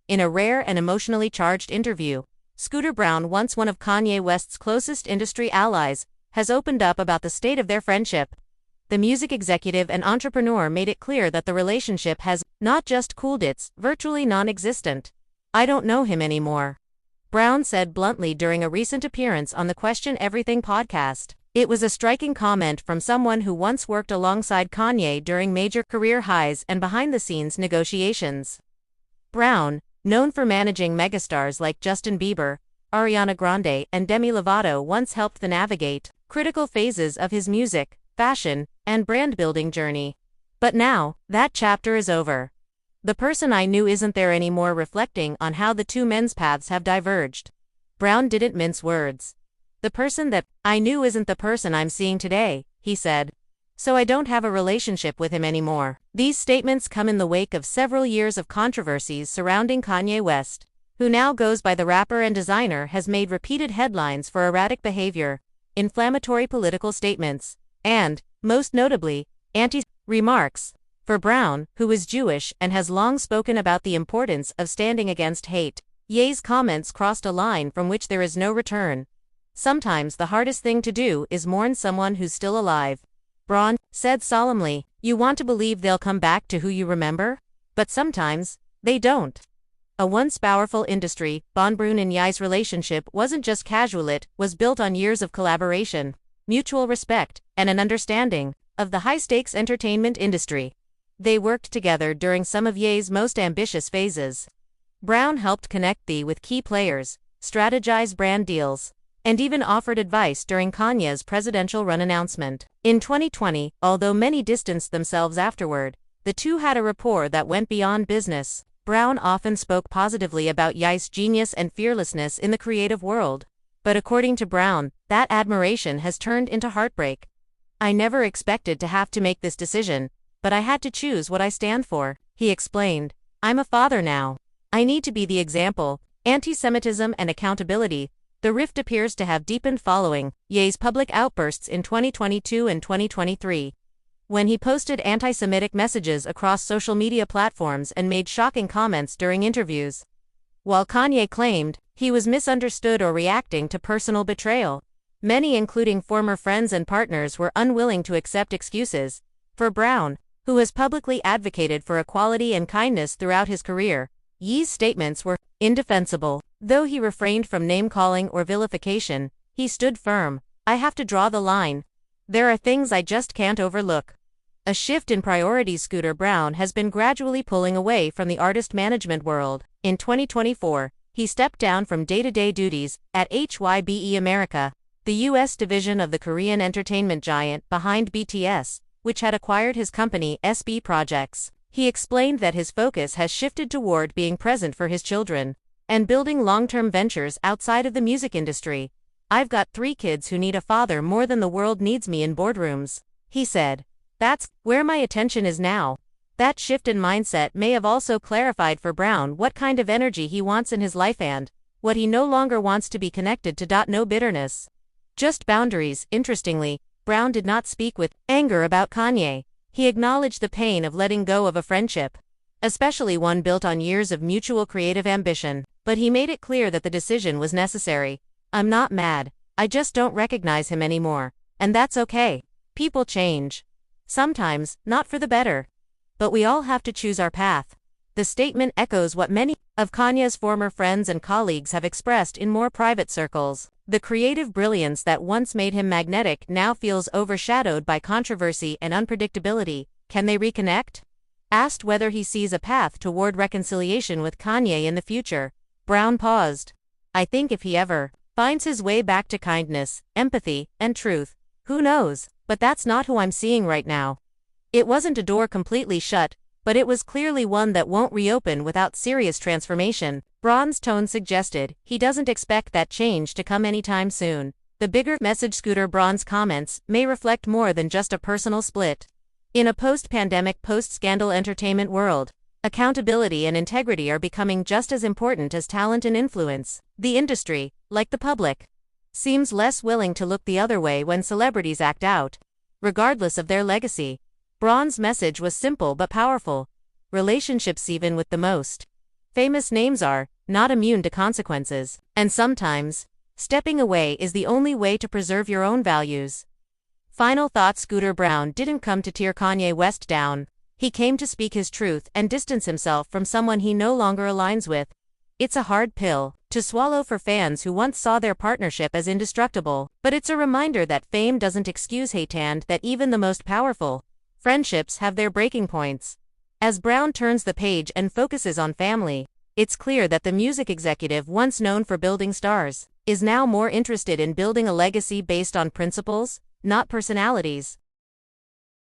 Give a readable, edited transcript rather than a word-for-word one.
In a rare and emotionally charged interview, Scooter Braun, once one of Kanye West's closest industry allies, has opened up about the state of their friendship. The music executive and entrepreneur made it clear that the relationship has not just cooled, it's virtually non-existent. "I don't know him anymore," Braun said bluntly during a recent appearance on the Question Everything podcast. It was a striking comment from someone who once worked alongside Kanye during major career highs and behind-the-scenes negotiations. Braun, known for managing megastars like Justin Bieber, Ariana Grande, and Demi Lovato, once helped them navigate critical phases of his music, fashion, and brand-building journey. But now, that chapter is over. "The person I knew isn't there anymore," reflecting on how the two men's paths have diverged. Braun didn't mince words. "The person that I knew isn't the person I'm seeing today," he said. "So I don't have a relationship with him anymore." These statements come in the wake of several years of controversies surrounding Kanye West, who now goes by the rapper and designer, has made repeated headlines for erratic behavior, inflammatory political statements, and, most notably, remarks. For Braun, who is Jewish and has long spoken about the importance of standing against hate, Ye's comments crossed a line from which there is no return. "Sometimes the hardest thing to do is mourn someone who's still alive," Braun said solemnly. "You want to believe they'll come back to who you remember? But sometimes, they don't." A once powerful industry, Braun and Ye's relationship wasn't just casual, it was built on years of collaboration, mutual respect, and an understanding of the high-stakes entertainment industry. They worked together during some of Ye's most ambitious phases. Braun helped connect Ye with key players, strategize brand deals, and even offered advice during Kanye's presidential run announcement. In 2020, although many distanced themselves afterward, the two had a rapport that went beyond business. Braun often spoke positively about Ye's genius and fearlessness in the creative world. But according to Braun, that admiration has turned into heartbreak. "I never expected to have to make this decision, but I had to choose what I stand for," he explained. "I'm a father now. I need to be the example." Anti-Semitism and accountability. The rift appears to have deepened following Ye's public outbursts in 2022 and 2023, when he posted anti-Semitic messages across social media platforms and made shocking comments during interviews. While Kanye claimed he was misunderstood or reacting to personal betrayal, many, including former friends and partners, were unwilling to accept excuses. For Braun, who has publicly advocated for equality and kindness throughout his career, Ye's statements were indefensible. Though he refrained from name-calling or vilification, he stood firm. "I have to draw the line. There are things I just can't overlook." A shift in priorities. Scooter Braun has been gradually pulling away from the artist management world. In 2024, he stepped down from day-to-day duties at HYBE America, the U.S. division of the Korean entertainment giant behind BTS, which had acquired his company SB Projects. He explained that his focus has shifted toward being present for his children and building long-term ventures outside of the music industry. "I've got 3 kids who need a father more than the world needs me in boardrooms," he said. "That's where my attention is now." That shift in mindset may have also clarified for Braun what kind of energy he wants in his life and what he no longer wants to be connected to. No bitterness, just boundaries. Interestingly, Braun did not speak with anger about Kanye. He acknowledged the pain of letting go of a friendship, especially one built on years of mutual creative ambition. But he made it clear that the decision was necessary. "I'm not mad, I just don't recognize him anymore. And that's okay. People change. Sometimes, not for the better. But we all have to choose our path." The statement echoes what many of Kanye's former friends and colleagues have expressed in more private circles. The creative brilliance that once made him magnetic now feels overshadowed by controversy and unpredictability. Can they reconnect? Asked whether he sees a path toward reconciliation with Kanye in the future, Braun paused. "I think if he ever finds his way back to kindness, empathy, and truth, who knows, but that's not who I'm seeing right now." It wasn't a door completely shut, but it was clearly one that won't reopen without serious transformation. Braun's tone suggested he doesn't expect that change to come anytime soon. The bigger message. Scooter Braun's comments may reflect more than just a personal split. In a post-pandemic, post-scandal entertainment world, accountability and integrity are becoming just as important as talent and influence. The industry, like the public, seems less willing to look the other way when celebrities act out, regardless of their legacy. Braun's message was simple but powerful. Relationships, even with the most Famous names are not immune to consequences, and sometimes, stepping away is the only way to preserve your own values. Final thought: Scooter Braun didn't come to tear Kanye West down. He came to speak his truth and distance himself from someone he no longer aligns with. It's a hard pill to swallow for fans who once saw their partnership as indestructible, but it's a reminder that fame doesn't excuse hate and that even the most powerful friendships have their breaking points. As Braun turns the page and focuses on family, it's clear that the music executive once known for building stars is now more interested in building a legacy based on principles, not personalities.